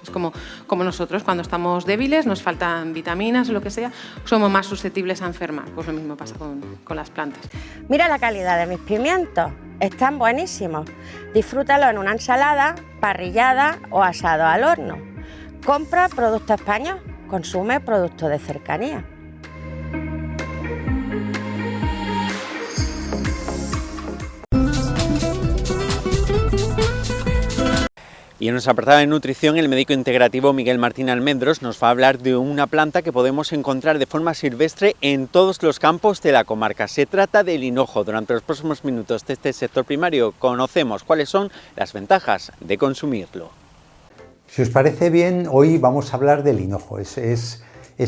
Es como nosotros, cuando estamos débiles, nos faltan vitaminas o lo que sea, somos más susceptibles a enfermar. Pues lo mismo pasa con las plantas. Mira la calidad de mis pimientos, están buenísimos. Disfrútalo en una ensalada, parrillada o asado al horno. Compra producto español, consume producto de cercanía. Y en nuestra apartado de nutrición, el médico integrativo Miguel Martín Almendros nos va a hablar de una planta que podemos encontrar de forma silvestre en todos los campos de la comarca. Se trata del hinojo. Durante los próximos minutos de este sector primario conocemos cuáles son las ventajas de consumirlo. Si os parece bien, hoy vamos a hablar del hinojo. Es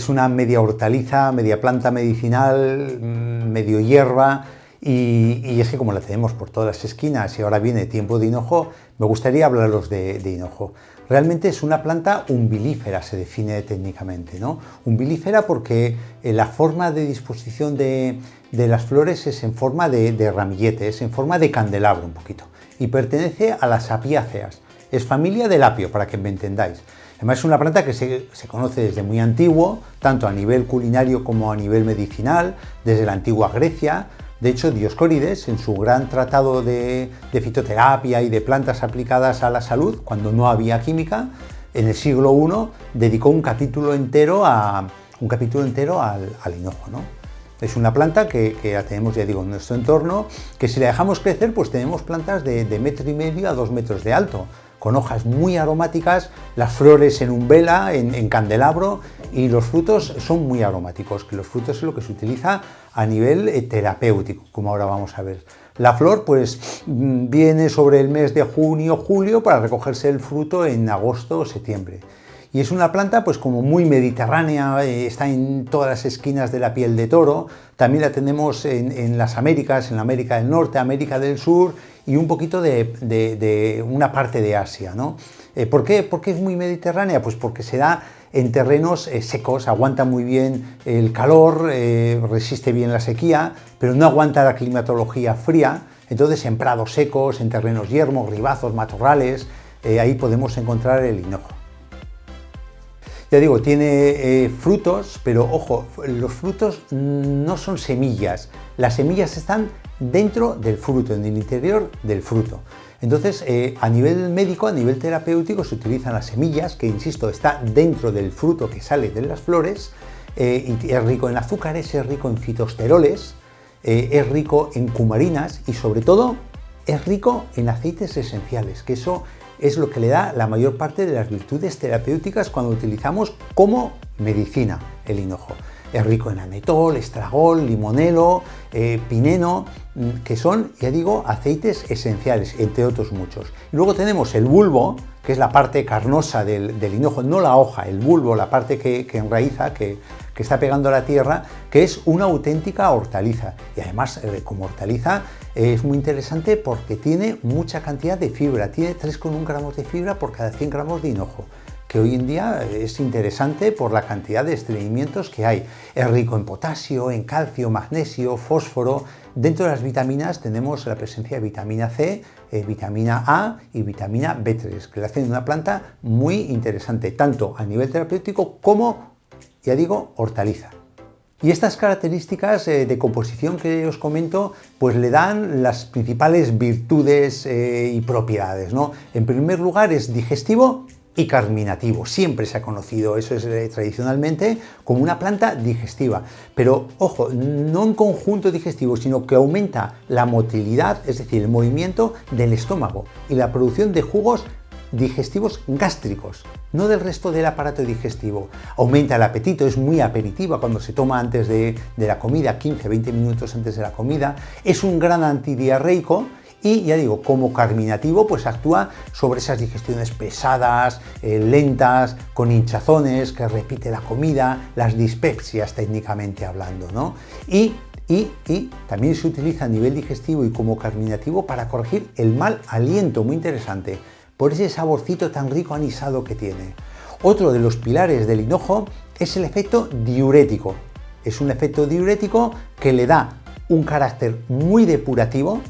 una media hortaliza, media planta medicinal, medio hierba. Y es que como la tenemos por todas las esquinas y ahora viene tiempo de hinojo, me gustaría hablaros de hinojo. Realmente es una planta umbilífera, se define técnicamente, ¿no? Umbilífera porque la forma de disposición de las flores es en forma de ramillete, es en forma de candelabro un poquito, y pertenece a las apiáceas. Es familia del apio, para que me entendáis. Además es una planta que se conoce desde muy antiguo, tanto a nivel culinario como a nivel medicinal, desde la antigua Grecia. De hecho, Dioscórides, en su gran tratado de fitoterapia y de plantas aplicadas a la salud, cuando no había química, en el siglo I dedicó un capítulo entero al hinojo, ¿no? Es una planta que la tenemos, ya digo, en nuestro entorno, que si la dejamos crecer, pues tenemos plantas de 1,5 metros a 2 metros de alto, con hojas muy aromáticas, las flores en umbela, en candelabro, y los frutos son muy aromáticos, que los frutos es lo que se utiliza a nivel terapéutico, como ahora vamos a ver. La flor pues viene sobre el mes de junio, julio, para recogerse el fruto en agosto o septiembre. Y es una planta pues como muy mediterránea, está en todas las esquinas de la piel de toro. También la tenemos en las Américas, en la América del Norte, América del Sur y un poquito de una parte de Asia, ¿no? ¿Por qué es muy mediterránea? Pues porque se da en terrenos secos, aguanta muy bien el calor, resiste bien la sequía, pero no aguanta la climatología fría. Entonces en prados secos, en terrenos yermos, ribazos, matorrales, ahí podemos encontrar el hinojo. Ya digo, tiene frutos, pero ojo, los frutos no son semillas. Las semillas están dentro del fruto, en el interior del fruto. Entonces, a nivel médico, a nivel terapéutico, se utilizan las semillas, que insisto, está dentro del fruto que sale de las flores, y es rico en azúcares, es rico en fitosteroles, es rico en cumarinas y sobre todo es rico en aceites esenciales, que eso es lo que le da la mayor parte de las virtudes terapéuticas cuando utilizamos como medicina el hinojo. Es rico en anetol, estragol, limonelo, pineno, que son, ya digo, aceites esenciales, entre otros muchos. Y luego tenemos el bulbo, que es la parte carnosa del hinojo, no la hoja, el bulbo, la parte que enraiza, que está pegando a la tierra, que es una auténtica hortaliza. Y además, como hortaliza, es muy interesante porque tiene mucha cantidad de fibra, tiene 3,1 gramos de fibra por cada 100 gramos de hinojo, que hoy en día es interesante por la cantidad de estreñimientos que hay. Es rico en potasio, en calcio, magnesio, fósforo. Dentro de las vitaminas tenemos la presencia de vitamina C, vitamina A y vitamina B3, que le hacen una planta muy interesante, tanto a nivel terapéutico como, ya digo, hortaliza. Y estas características de composición que os comento, pues le dan las principales virtudes y propiedades, ¿no? En primer lugar, es digestivo y carminativo. Siempre se ha conocido, eso es tradicionalmente, como una planta digestiva. Pero, ojo, no en conjunto digestivo, sino que aumenta la motilidad, es decir, el movimiento del estómago y la producción de jugos digestivos gástricos, no del resto del aparato digestivo. Aumenta el apetito, es muy aperitiva cuando se toma antes de la comida, 15-20 minutos antes de la comida. Es un gran antidiarreico y, ya digo, como carminativo, pues actúa sobre esas digestiones pesadas, lentas, con hinchazones, que repite la comida, las dispepsias técnicamente hablando, ¿no? Y también se utiliza a nivel digestivo y como carminativo para corregir el mal aliento, muy interesante, por ese saborcito tan rico anisado que tiene. Otro de los pilares del hinojo es el efecto diurético. Es un efecto diurético que le da un carácter muy depurativo,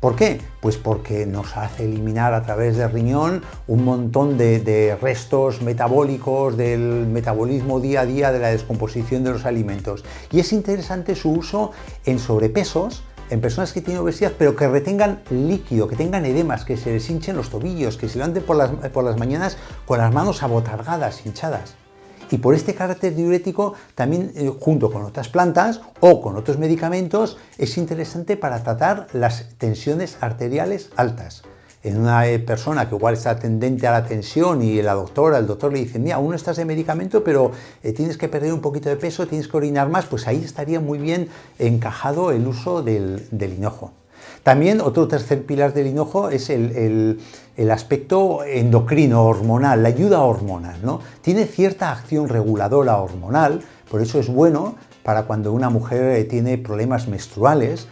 ¿Por qué? Pues porque nos hace eliminar a través del riñón un montón de restos metabólicos del metabolismo día a día de la descomposición de los alimentos. Y es interesante su uso en sobrepesos, en personas que tienen obesidad, pero que retengan líquido, que tengan edemas, que se les hinchen los tobillos, que se levanten por las mañanas con las manos abotargadas, hinchadas. Y por este carácter diurético, también junto con otras plantas o con otros medicamentos, es interesante para tratar las tensiones arteriales altas. En una persona que igual está tendente a la tensión y el doctor le dice, mira, aún no estás de medicamento, pero tienes que perder un poquito de peso, tienes que orinar más, pues ahí estaría muy bien encajado el uso del hinojo. También otro tercer pilar del hinojo es el aspecto endocrino, hormonal, la ayuda hormonal, ¿no? Tiene cierta acción reguladora hormonal, por eso es bueno para cuando una mujer tiene problemas menstruales,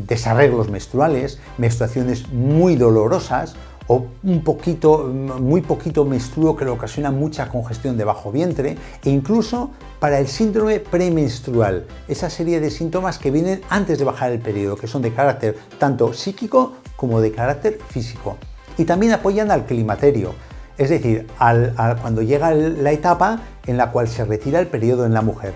desarreglos menstruales, menstruaciones muy dolorosas o muy poquito menstruo que le ocasiona mucha congestión de bajo vientre, e incluso para el síndrome premenstrual, esa serie de síntomas que vienen antes de bajar el periodo, que son de carácter tanto psíquico como de carácter físico. Y también apoyan al climaterio, es decir, cuando llega la etapa en la cual se retira el periodo en la mujer.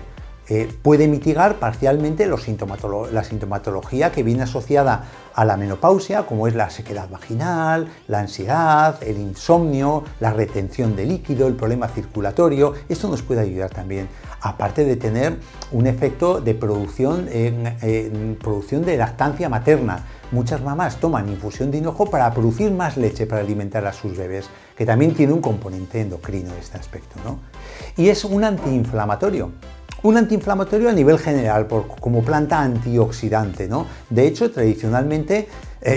Puede mitigar parcialmente la sintomatología que viene asociada a la menopausia, como es la sequedad vaginal, la ansiedad, el insomnio, la retención de líquido, el problema circulatorio. Esto nos puede ayudar también, aparte de tener un efecto de producción de lactancia materna. Muchas mamás toman infusión de hinojo para producir más leche para alimentar a sus bebés, que también tiene un componente endocrino en este aspecto, ¿no? Y es un antiinflamatorio. Un antiinflamatorio a nivel general, como planta antioxidante, ¿no? De hecho, tradicionalmente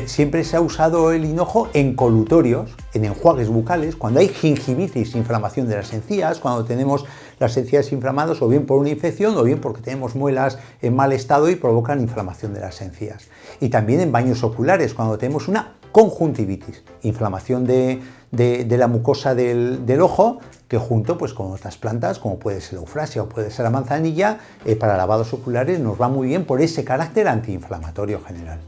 siempre se ha usado el hinojo en colutorios, en enjuagues bucales, cuando hay gingivitis, inflamación de las encías, cuando tenemos las encías inflamadas o bien por una infección o bien porque tenemos muelas en mal estado y provocan inflamación de las encías. Y también en baños oculares, cuando tenemos una conjuntivitis, inflamación de la mucosa del ojo, que junto pues, con otras plantas, como puede ser la eufrasia o puede ser la manzanilla, para lavados oculares nos va muy bien por ese carácter antiinflamatorio general.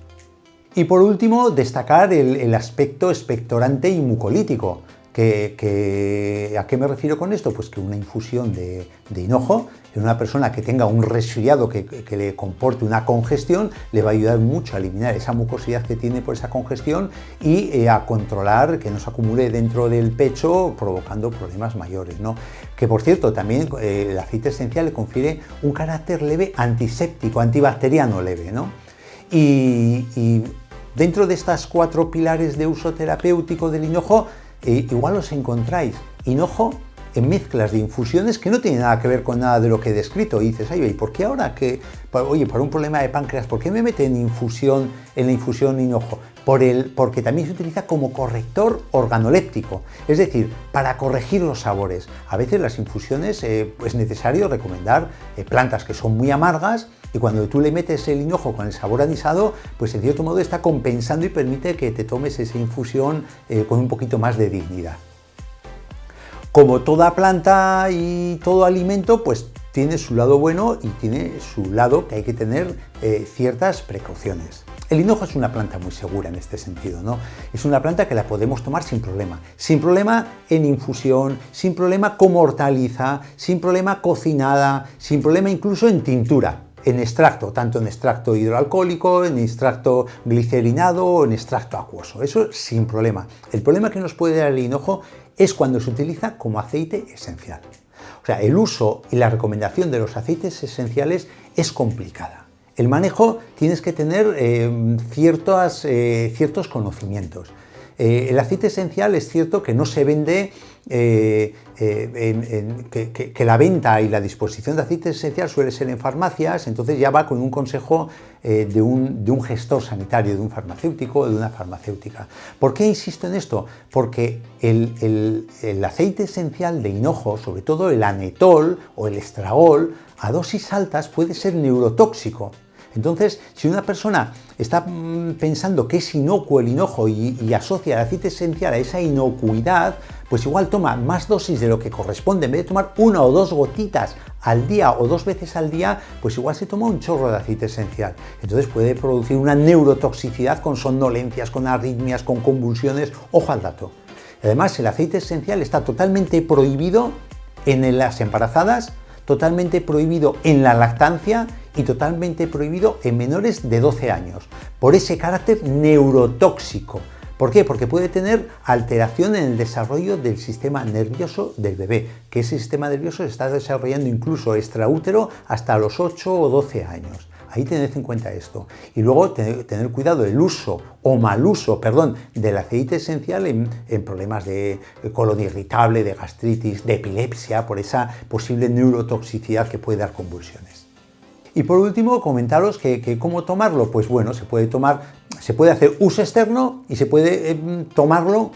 Y por último, destacar el aspecto expectorante y mucolítico. ¿A qué me refiero con esto? Pues que una infusión de hinojo en una persona que tenga un resfriado que le comporte una congestión le va a ayudar mucho a eliminar esa mucosidad que tiene por esa congestión y a controlar que no se acumule dentro del pecho provocando problemas mayores, ¿no? Que por cierto también el aceite esencial le confiere un carácter leve antiséptico, antibacteriano leve, ¿no? Y dentro de estas 4 pilares de uso terapéutico del hinojo, igual os encontráis hinojo en mezclas de infusiones que no tienen nada que ver con nada de lo que he descrito. Y dices, ¿y por qué ahora para un problema de páncreas, por qué me meten en la infusión hinojo? Porque también se utiliza como corrector organoléptico, es decir, para corregir los sabores. A veces las infusiones es necesario recomendar plantas que son muy amargas, y cuando tú le metes el hinojo con el sabor anisado, pues en cierto modo está compensando y permite que te tomes esa infusión con un poquito más de dignidad. Como toda planta y todo alimento, pues tiene su lado bueno y tiene su lado que hay que tener ciertas precauciones. El hinojo es una planta muy segura en este sentido, ¿no? Es una planta que la podemos tomar sin problema en infusión, sin problema como hortaliza, sin problema cocinada, sin problema incluso en tintura. En extracto, tanto en extracto hidroalcohólico, en extracto glicerinado o en extracto acuoso. Eso sin problema. El problema que nos puede dar el hinojo es cuando se utiliza como aceite esencial. O sea, el uso y la recomendación de los aceites esenciales es complicada. El manejo tienes que tener ciertos conocimientos. El aceite esencial es cierto que no se vende, que la venta y la disposición de aceite esencial suele ser en farmacias, entonces ya va con un consejo de un gestor sanitario, de un farmacéutico o de una farmacéutica. ¿Por qué insisto en esto? Porque el aceite esencial de hinojo, sobre todo el anetol o el estragol, a dosis altas puede ser neurotóxico. Entonces, si una persona está pensando que es inocuo el hinojo y asocia el aceite esencial a esa inocuidad, pues igual toma más dosis de lo que corresponde. En vez de tomar 1 o 2 gotitas al día o 2 veces al día, pues igual se toma un chorro de aceite esencial. Entonces puede producir una neurotoxicidad con somnolencias, con arritmias, con convulsiones. Ojo al dato. Además, el aceite esencial está totalmente prohibido en las embarazadas, totalmente prohibido en la lactancia y totalmente prohibido en menores de 12 años, por ese carácter neurotóxico. ¿Por qué? Porque puede tener alteración en el desarrollo del sistema nervioso del bebé, que ese sistema nervioso se está desarrollando incluso extraútero hasta los 8 o 12 años. Ahí tened en cuenta esto. Y luego tener cuidado del uso o mal uso, del aceite esencial en problemas de colon irritable, de gastritis, de epilepsia, por esa posible neurotoxicidad que puede dar convulsiones. Y por último, comentaros que cómo tomarlo. Pues bueno, se puede hacer uso externo y se puede tomarlo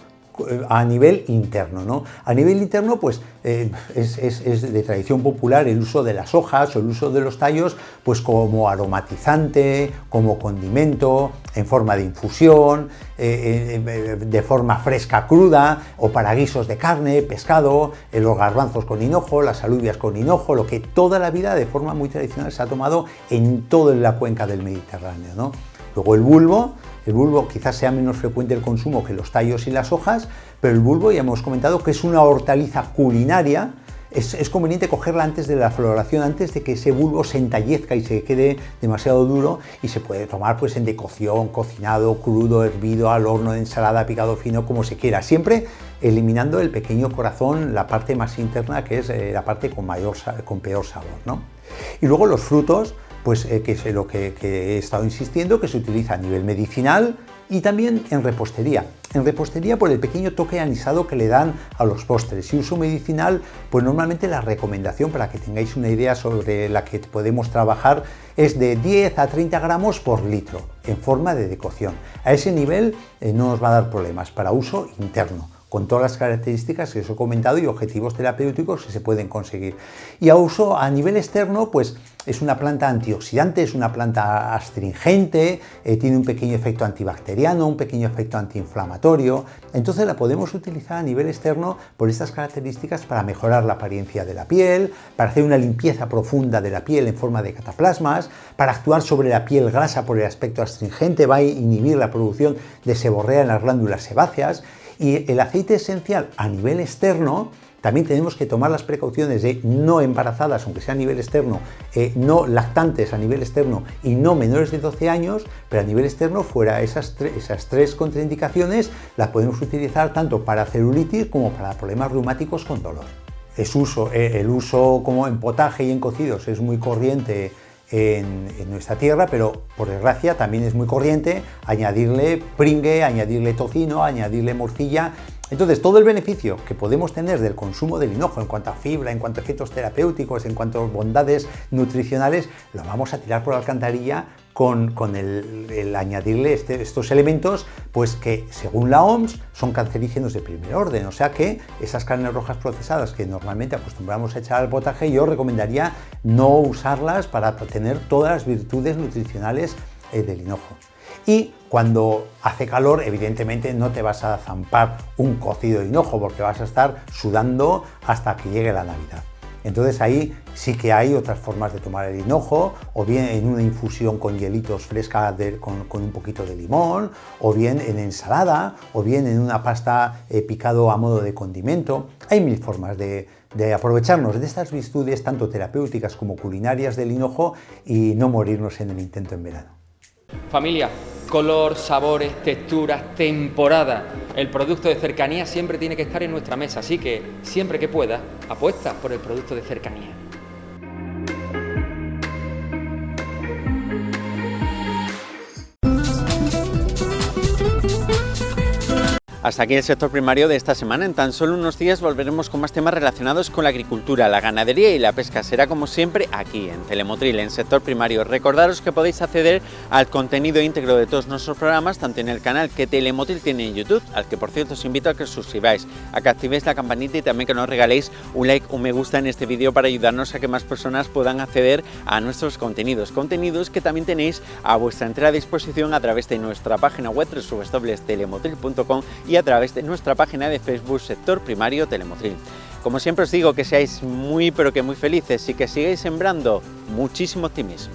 a nivel interno, ¿no? A nivel interno, pues es de tradición popular el uso de las hojas o el uso de los tallos, pues como aromatizante, como condimento, en forma de infusión, de forma fresca cruda, o para guisos de carne, pescado, los garbanzos con hinojo, las alubias con hinojo, lo que toda la vida de forma muy tradicional se ha tomado en toda la cuenca del Mediterráneo, ¿no? Luego el bulbo quizás sea menos frecuente el consumo que los tallos y las hojas, pero el bulbo ya hemos comentado que es una hortaliza culinaria. Es conveniente cogerla antes de la floración, antes de que ese bulbo se entallezca y se quede demasiado duro, y se puede tomar pues en decocción, cocinado, crudo, hervido, al horno, de ensalada, picado fino, como se quiera, siempre eliminando el pequeño corazón, la parte más interna, que es la parte con peor sabor, ¿no? Y luego los frutos, pues que es lo que he estado insistiendo, que se utiliza a nivel medicinal y también en repostería. En repostería por el pequeño toque anisado que le dan a los postres, y uso medicinal, pues normalmente la recomendación, para que tengáis una idea sobre la que podemos trabajar, es de 10 a 30 gramos por litro en forma de decocción. A ese nivel no nos va a dar problemas para uso interno, con todas las características que os he comentado y objetivos terapéuticos que se pueden conseguir. Y a uso a nivel externo, pues es una planta antioxidante, es una planta astringente, tiene un pequeño efecto antibacteriano, un pequeño efecto antiinflamatorio. Entonces la podemos utilizar a nivel externo por estas características para mejorar la apariencia de la piel, para hacer una limpieza profunda de la piel en forma de cataplasmas, para actuar sobre la piel grasa por el aspecto astringente, va a inhibir la producción de seborrea en las glándulas sebáceas. Y el aceite esencial a nivel externo, también tenemos que tomar las precauciones de no embarazadas, aunque sea a nivel externo, no lactantes a nivel externo y no menores de 12 años, pero a nivel externo, fuera esas tres contraindicaciones, las podemos utilizar tanto para celulitis como para problemas reumáticos con dolor. El uso como en potaje y en cocidos es muy corriente en nuestra tierra, pero por desgracia también es muy corriente añadirle pringue, añadirle tocino, añadirle morcilla. Entonces todo el beneficio que podemos tener del consumo del hinojo en cuanto a fibra, en cuanto a efectos terapéuticos, en cuanto a bondades nutricionales, lo vamos a tirar por la alcantarilla con el añadirle estos elementos, pues que según la OMS son cancerígenos de primer orden. O sea que esas carnes rojas procesadas que normalmente acostumbramos a echar al potaje, yo recomendaría no usarlas para tener todas las virtudes nutricionales del hinojo. Y cuando hace calor, evidentemente no te vas a zampar un cocido de hinojo, porque vas a estar sudando hasta que llegue la Navidad. Entonces ahí sí que hay otras formas de tomar el hinojo, o bien en una infusión con hielitos fresca con un poquito de limón, o bien en ensalada, o bien en una pasta picado a modo de condimento. Hay mil formas de aprovecharnos de estas virtudes, tanto terapéuticas como culinarias del hinojo, y no morirnos en el intento en verano. Familia, color, sabores, texturas, temporada. El producto de cercanía siempre tiene que estar en nuestra mesa, así que siempre que puedas, apuesta por el producto de cercanía. Hasta aquí el sector primario de esta semana. En tan solo unos días volveremos con más temas relacionados con la agricultura, la ganadería y la pesca. Será como siempre aquí en Telemotril, en sector primario. Recordaros que podéis acceder al contenido íntegro de todos nuestros programas, tanto en el canal que Telemotril tiene en YouTube, al que por cierto os invito a que os suscribáis, a que activéis la campanita y también que nos regaléis un like, un me gusta en este vídeo para ayudarnos a que más personas puedan acceder a nuestros contenidos que también tenéis a vuestra entera disposición a través de nuestra página web www.telemotril.com y a través de nuestra página de Facebook Sector Primario Telemotril. Como siempre os digo, que seáis muy pero que muy felices y que sigáis sembrando muchísimo optimismo.